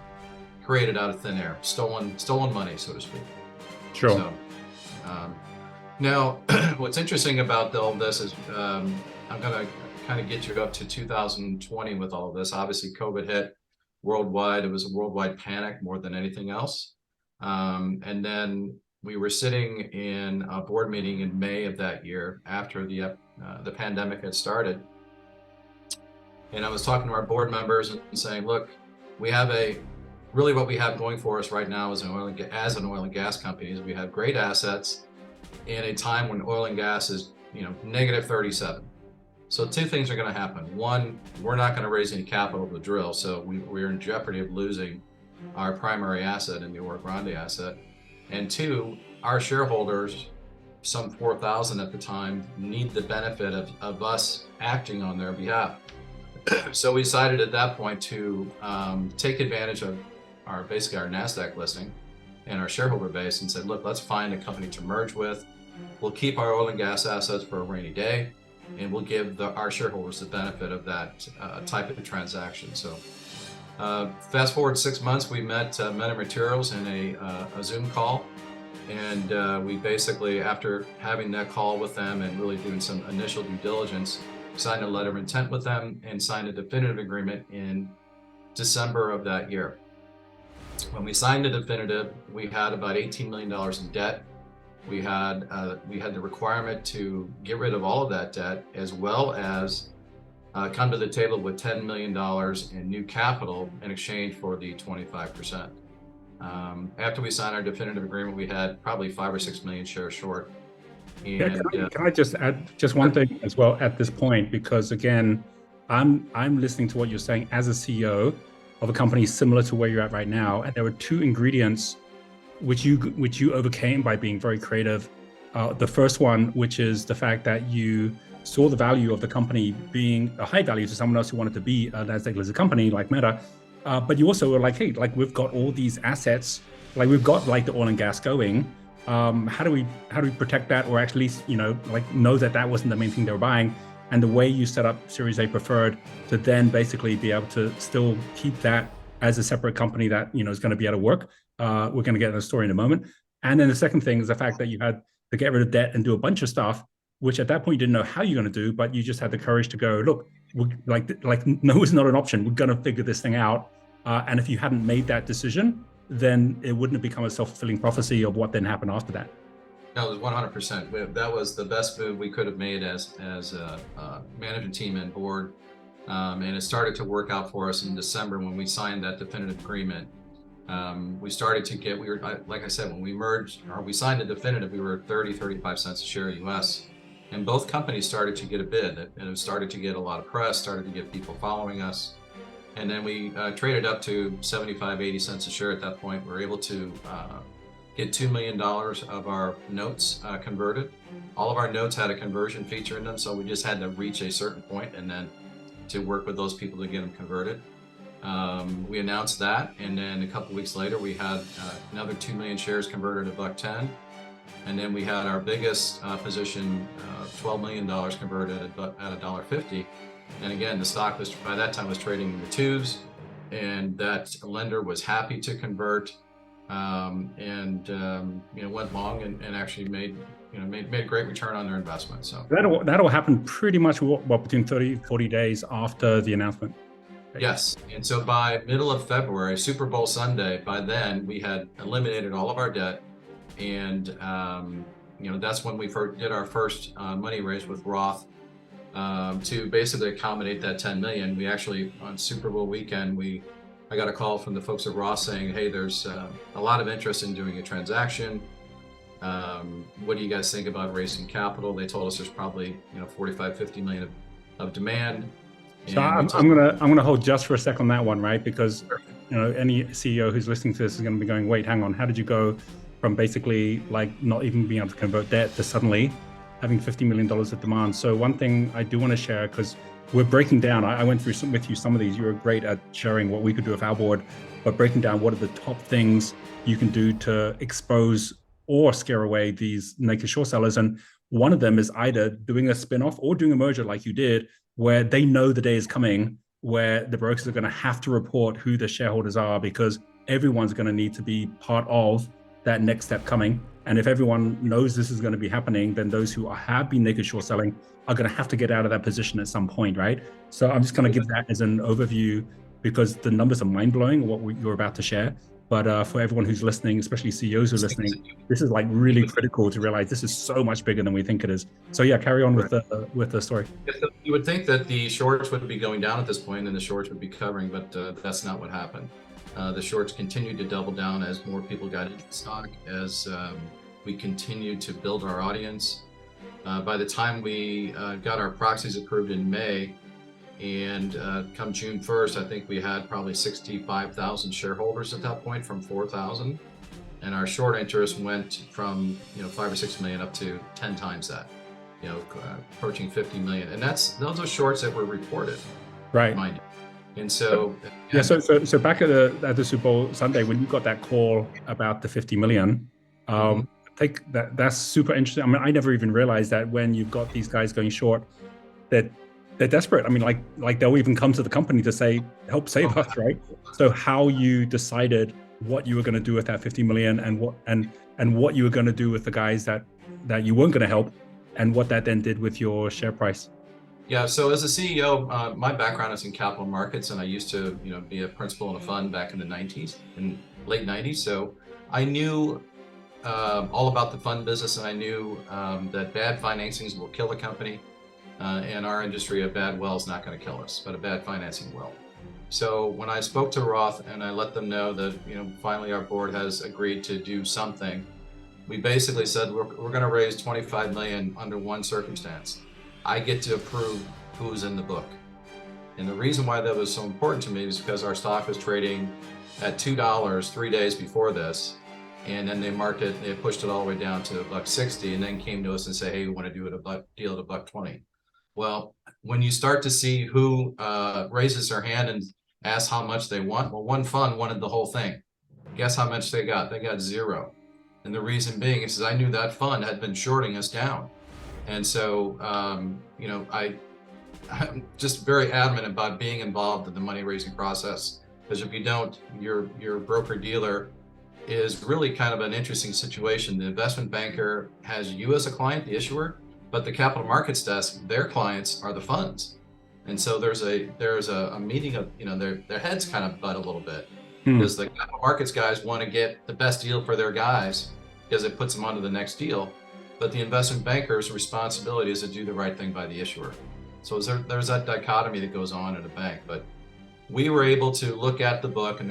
created out of thin air, stolen money, so to speak. Sure. So, now, what's interesting about all this is I'm going to kind of get you up to 2020 with all of this. Obviously, COVID hit worldwide. It was a worldwide panic more than anything else. And then we were sitting in a board meeting in May of that year after the pandemic had started. And I was talking to our board members and saying, look, we have really what we have going for us right now as an oil and gas company is we have great assets in a time when oil and gas is, negative 37. So two things are going to happen. One, we're not going to raise any capital to drill. So we're in jeopardy of losing our primary asset in the Oro Grande asset. And two, our shareholders, some 4,000 at the time, need the benefit of us acting on their behalf. So we decided at that point to take advantage of basically our NASDAQ listing and our shareholder base and said, look, let's find a company to merge with. We'll keep our oil and gas assets for a rainy day, and we'll give our shareholders the benefit of that type of transaction. So fast forward 6 months, we met Men and Materials in a Zoom call. And we basically, after having that call with them and really doing some initial due diligence, signed a letter of intent with them and signed a definitive agreement in December of that year. When we signed the definitive, we had about $18 million in debt. We had the requirement to get rid of all of that debt, as well as come to the table with $10 million in new capital in exchange for the 25%. After we signed our definitive agreement, we had probably 5 or 6 million shares short. And, can I just add just one thing as well at this point? Because again, I'm listening to what you're saying as a CEO of a company similar to where you're at right now, and there were two ingredients which you overcame by being very creative. The first one, which is the fact that you saw the value of the company being a high value to someone else who wanted to be a NASDAQ listed company like Meta. But you also were like, hey, like we've got all these assets, like we've got like the oil and gas going. How do we protect that, or at least, like know that that wasn't the main thing they were buying? And the way you set up Series A preferred to then basically be able to still keep that as a separate company that is going to be able to work. We're going to get the story in a moment. And then the second thing is the fact that you had to get rid of debt and do a bunch of stuff, which at that point you didn't know how you're going to do, but you just had the courage to go, look, like no is not an option. We're going to figure this thing out. And if you hadn't made that decision, then it wouldn't have become a self-fulfilling prophecy of what then happened after that. No, it was 100%. That was the best move we could have made as a management team and board. And it started to work out for us in December when we signed that definitive agreement. We started to get, like I said, when we merged, or we signed the definitive, we were 35 cents a share US. And both companies started to get a bid, and it started to get a lot of press, started to get people following us. And then we traded up to 75, 80 cents a share at that point. We were able to get $2 million of our notes converted. All of our notes had a conversion feature in them, so we just had to reach a certain point and then to work with those people to get them converted. We announced that, and then a couple weeks later, we had another 2 million shares converted at $1.10. And then we had our biggest position, $12 million converted at $1.50. And again, the stock was, by that time, was trading in the twos, and that lender was happy to convert, and went long and actually made a great return on their investment. So that'll happen pretty much between 30-40 days after the announcement. Yes, and so by middle of February, Super Bowl Sunday, by then we had eliminated all of our debt, and that's when we did our first money raise with Roth. To basically accommodate that 10 million. We actually, on Super Bowl weekend, I got a call from the folks at Ross saying, hey, there's a lot of interest in doing a transaction. What do you guys think about raising capital? They told us there's probably 45, 50 million of demand. So I'm gonna hold just for a second on that one, right? Because any CEO who's listening to this is going to be going, wait, hang on, how did you go from basically like not even being able to convert debt to suddenly having $50 million of demand? So one thing I do want to share, because we're breaking down, I went through with you some of these, you were great at sharing what we could do with our board, but breaking down what are the top things you can do to expose or scare away these naked short sellers. And one of them is either doing a spinoff or doing a merger like you did, where they know the day is coming where the brokers are going to have to report who the shareholders are, because everyone's going to need to be part of that next step coming. And if everyone knows this is going to be happening, then those who have been naked short selling are going to have to get out of that position at some point, right? So I'm just going to give that as an overview, because the numbers are mind-blowing, what you're about to share. But for everyone who's listening, especially CEOs who are listening, this is like really critical to realize this is so much bigger than we think it is. So yeah, carry on with the story. You would think that the shorts would be going down at this point and the shorts would be covering, but that's not what happened. The shorts continued to double down as more people got into the stock, as we continued to build our audience. By the time we got our proxies approved in May, and come June 1st, I think we had probably 65,000 shareholders at that point from 4,000. and our short interest went from 5 or 6 million up to 10 times that, approaching 50 million, and those are shorts that were reported, right? Mind you. And so yeah, so back at the Super Bowl Sunday when you got that call about the 50 million, I think that's super interesting. I mean, I never even realized that when you've got these guys going short, that they're desperate. I mean, like they'll even come to the company to say, help save us, right? So how you decided what you were going to do with that 50 million and what you were going to do with the guys that you weren't going to help, and what that then did with your share price. Yeah, so as a CEO, my background is in capital markets, and I used to, be a principal in a fund back in the late 90s. So I knew all about the fund business, and I knew that bad financings will kill a company. In our industry, a bad well is not going to kill us, but a bad financing will. So when I spoke to Roth and I let them know that, finally our board has agreed to do something, we basically said we're going to raise 25 million under one circumstance. I get to approve who's in the book. And the reason why that was so important to me is because our stock was trading at $2 3 days before this. And then they pushed it all the way down to $1.60, and then came to us and say, hey, we want to do a deal at $1.20. Well, when you start to see who raises their hand and asks how much they want, well, one fund wanted the whole thing. Guess how much they got? They got zero. And the reason being is I knew that fund had been shorting us down. And so, I'm just very adamant about being involved in the money raising process, because if you don't, your broker dealer is really kind of an interesting situation. The investment banker has you as a client, the issuer, but the capital markets desk, their clients are the funds. And so there's a meeting of, their heads kind of butt a little bit, because the capital markets guys want to get the best deal for their guys because it puts them onto the next deal. But the investment banker's responsibility is to do the right thing by the issuer. So there's that dichotomy that goes on at a bank. But we were able to look at the book, and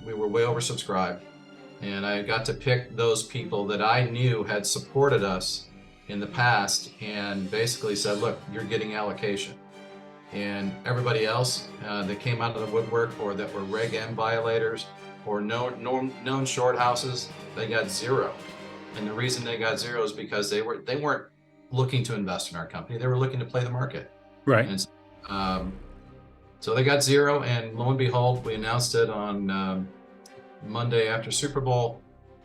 we were way oversubscribed. And I got to pick those people that I knew had supported us in the past and basically said, look, you're getting allocation. And everybody else that came out of the woodwork, or that were Reg M violators or known short houses, they got zero. And the reason they got zero is because they weren't looking to invest in our company. They were looking to play the market. Right. And so they got zero, and lo and behold, we announced it on Monday after Super Bowl.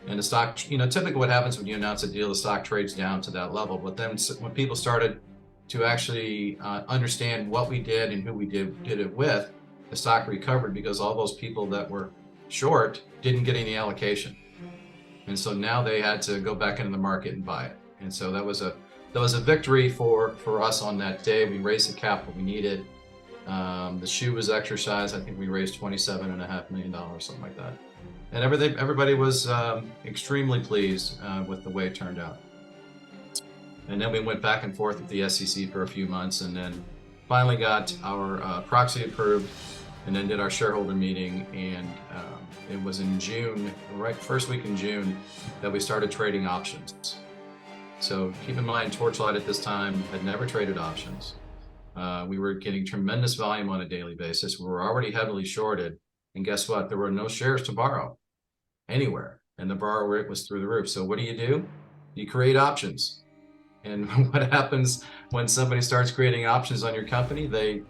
And the stock, typically what happens when you announce a deal, the stock trades down to that level. But then when people started to actually understand what we did and who we did it with, the stock recovered, because all those people that were short didn't get any allocation. And so now they had to go back into the market and buy it. And so that was a victory for us on that day. We raised the capital we needed. The shoe was exercised. I think we raised $27.5 million, something like that. And everybody was extremely pleased with the way it turned out. And then we went back and forth with the SEC for a few months, and then finally got our proxy approved, and then did our shareholder meeting. And it was in June, right first week in June, that we started trading options. So keep in mind, Torchlight at this time had never traded options. We were getting tremendous volume on a daily basis. We were already heavily shorted. And guess what? There were no shares to borrow anywhere, and the borrow rate was through the roof. So what do? You create options. And what happens when somebody starts creating options on your company? They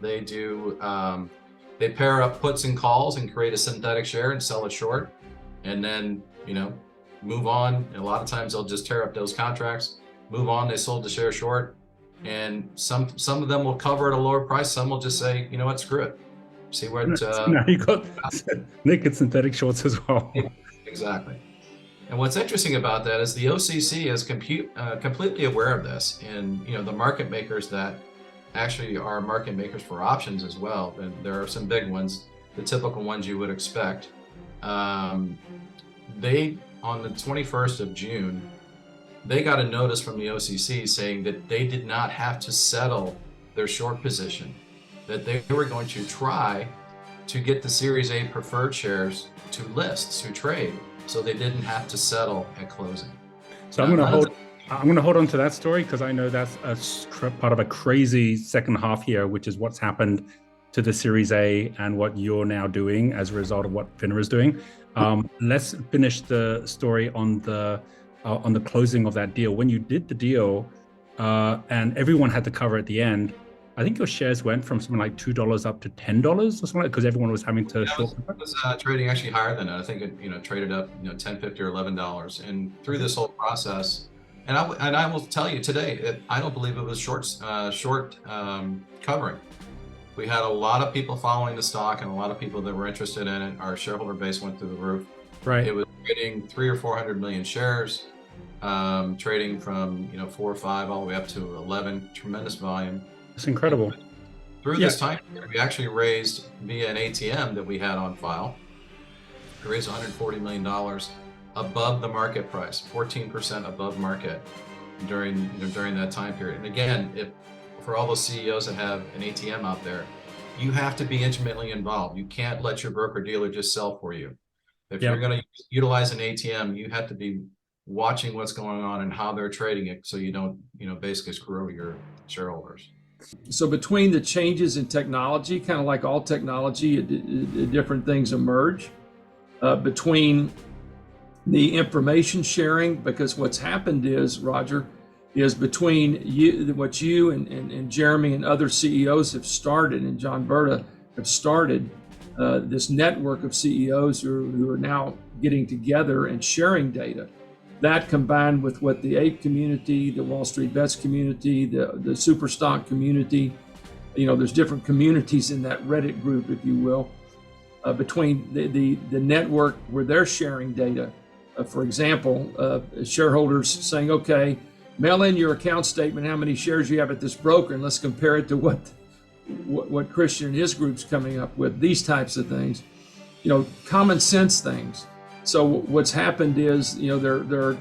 pair up puts and calls and create a synthetic share and sell it short, and then move on. And a lot of times they'll just tear up those contracts, move on. They sold the share short, and some of them will cover at a lower price. Some will just say, you know what, screw it. See what? Now you got naked synthetic shorts as well. Exactly. And what's interesting about that is the OCC is completely aware of this, and the market makers that actually are market makers for options as well. And there are some big ones, the typical ones you would expect. They, on the 21st of June, they got a notice from the OCC saying that they did not have to settle their short position, that they were going to try to get the Series A preferred shares to list, to trade, so they didn't have to settle at closing. So I'm going to hold on to that story, because I know that's a part of a crazy second half here, which is what's happened to the Series A and what you're now doing as a result of what FINRA is doing. Let's finish the story on the closing of that deal. When you did the deal, and everyone had to cover at the end, I think your shares went from something like $2 up to $10 or something like, because everyone was having to short. It was trading actually higher than that. I think it traded up $10.50 or $11. And through this whole process, and I will tell you today, I don't believe it was short covering. We had a lot of people following the stock and a lot of people that were interested in it. Our shareholder base went through the roof. Right. It was trading 300 or 400 million shares, trading from 4 or 5 all the way up to 11. Tremendous volume. It's incredible. Through this time period, we actually raised via an ATM that we had on file. We raised $140 million above the market price, 14% above market during that time period. And again, for all those CEOs that have an ATM out there, you have to be intimately involved. You can't let your broker dealer just sell for you. If you're going to utilize an ATM, you have to be watching what's going on and how they're trading it, so you don't basically screw over your shareholders. So between the changes in technology, kind of like all technology, different things emerge. Between the information sharing, because what's happened is, Roger, is between what you and Jeremy and other CEOs have started, and John Berta have started, this network of CEOs who are now getting together and sharing data. That combined with what the ape community, the Wall Street Bets community, the super stock community, there's different communities in that Reddit group, if you will, between the network where they're sharing data. For example, shareholders saying, okay, mail in your account statement, how many shares you have at this broker, and let's compare it to what Christian and his group's coming up with, these types of things, common sense things. So what's happened is, there are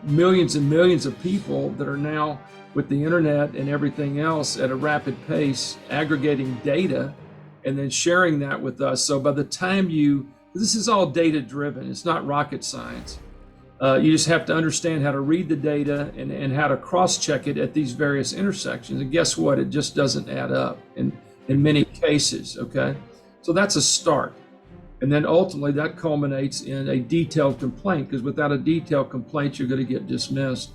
millions and millions of people that are now with the internet and everything else at a rapid pace, aggregating data and then sharing that with us. So by the time this is all data driven, it's not rocket science. You just have to understand how to read the data and how to cross-check it at these various intersections. And guess what? It just doesn't add up in many cases, okay? So that's a start. And then ultimately that culminates in a detailed complaint, because without a detailed complaint, you're going to get dismissed.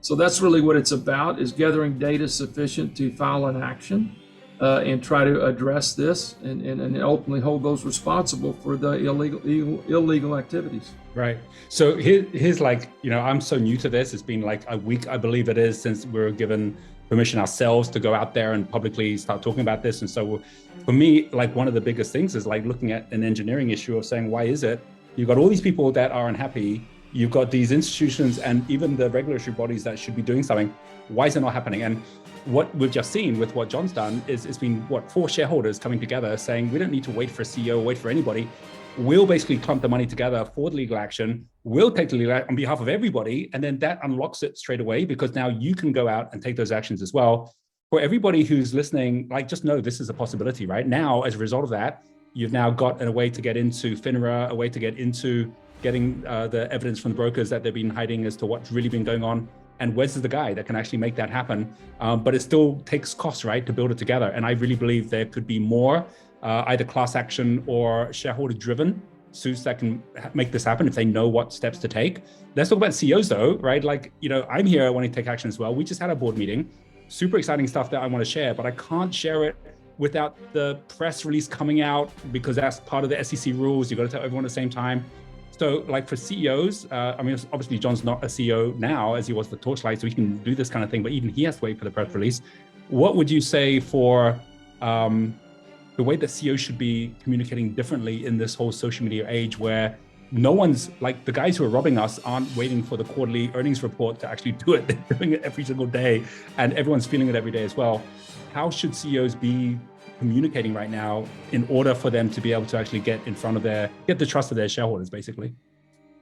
So that's really what it's about, is gathering data sufficient to file an action and try to address this and ultimately hold those responsible for the illegal activities. Right. So here's I'm so new to this. It's been like a week, I believe it is, since we were given permission ourselves to go out there and publicly start talking about this. And so for me, one of the biggest things is looking at an engineering issue of saying, why is it? You've got all these people that are unhappy. You've got these institutions and even the regulatory bodies that should be doing something. Why is it not happening? And what we've just seen with what John's done is it's been 4 shareholders coming together saying, we don't need to wait for a CEO, wait for anybody. We'll basically clump the money together for the legal action. We'll take the legal action on behalf of everybody. And then that unlocks it straight away, because now you can go out and take those actions as well. For everybody who's listening, just know this is a possibility right now. As a result of that, you've now got a way to get into FINRA, a way to get into getting the evidence from the brokers that they've been hiding as to what's really been going on. And where's the guy that can actually make that happen? But it still takes cost, right, to build it together. And I really believe there could be more either class action or shareholder driven suits that can make this happen if they know what steps to take. Let's talk about CEOs though, right? I'm here wanting to take action as well. We just had a board meeting, super exciting stuff that I want to share, but I can't share it without the press release coming out, because that's part of the SEC rules. You've got to tell everyone at the same time. So for CEOs, obviously John's not a CEO now as he was for Torchlight, so he can do this kind of thing, but even he has to wait for the press release. What would you say for the way that CEOs should be communicating differently in this whole social media age, where no one's the guys who are robbing us aren't waiting for the quarterly earnings report to actually do it. They're doing it every single day and everyone's feeling it every day as well. How should CEOs be communicating right now in order for them to be able to actually get in front of get the trust of their shareholders, basically?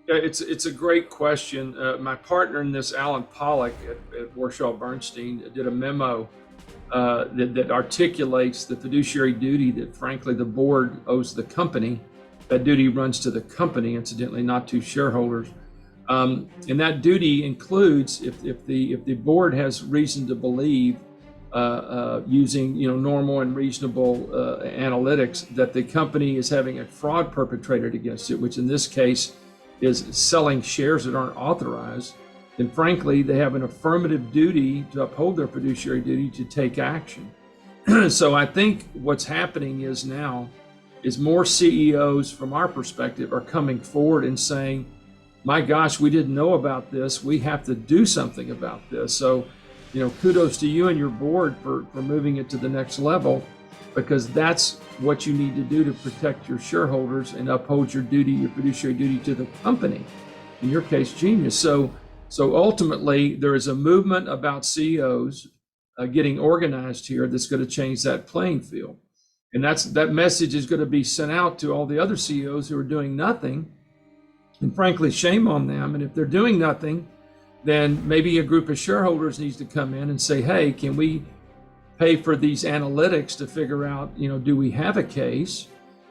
Yeah, it's a great question. My partner in this, Alan Pollack at Warshaw Bernstein, did a memo that articulates the fiduciary duty that, frankly, the board owes the company. That duty runs to the company, incidentally, not to shareholders. And that duty includes if the board has reason to believe using normal and reasonable analytics, that the company is having a fraud perpetrated against it, which in this case is selling shares that aren't authorized, then frankly they have an affirmative duty to uphold their fiduciary duty to take action. So I think what's happening is now is more CEOs from our perspective are coming forward and saying, my gosh, we didn't know about this, we have to do something about this. So kudos to you and your board for moving it to the next level, because that's what you need to do to protect your shareholders and uphold your duty, your fiduciary duty to the company, in your case, Genius. So ultimately, there is a movement about CEOs getting organized here that's going to change that playing field. And that message is going to be sent out to all the other CEOs who are doing nothing. And frankly, shame on them. And if they're doing nothing, then maybe a group of shareholders needs to come in and say, hey, can we pay for these analytics to figure out, do we have a case?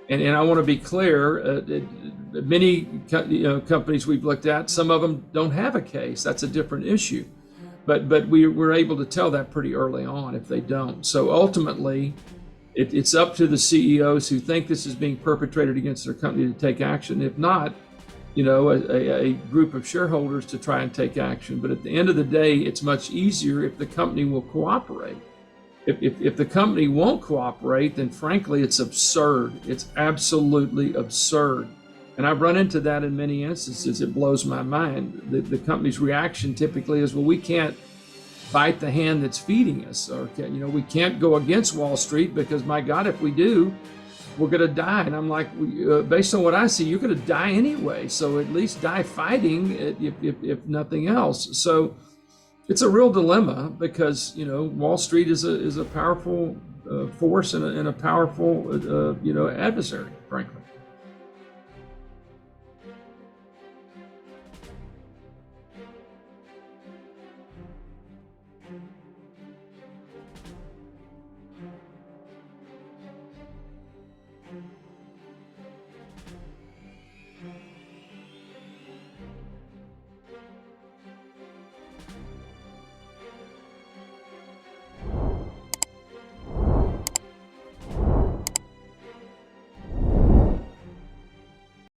And I want to be clear, many companies we've looked at, some of them don't have a case. That's a different issue. But we're able to tell that pretty early on if they don't. So ultimately, it's up to the CEOs who think this is being perpetrated against their company to take action. If not, a group of shareholders to try and take action. But at the end of the day, it's much easier if the company will cooperate. If the company won't cooperate, then frankly, it's absurd. It's absolutely absurd. And I've run into that in many instances. It blows my mind. The company's reaction typically is, well, we can't bite the hand that's feeding us, or we can't go against Wall Street because, my God, if we do, we're going to die. And I'm like, based on what I see, you're going to die anyway. So at least die fighting, if nothing else. So it's a real dilemma because Wall Street is a powerful force and a powerful adversary, frankly.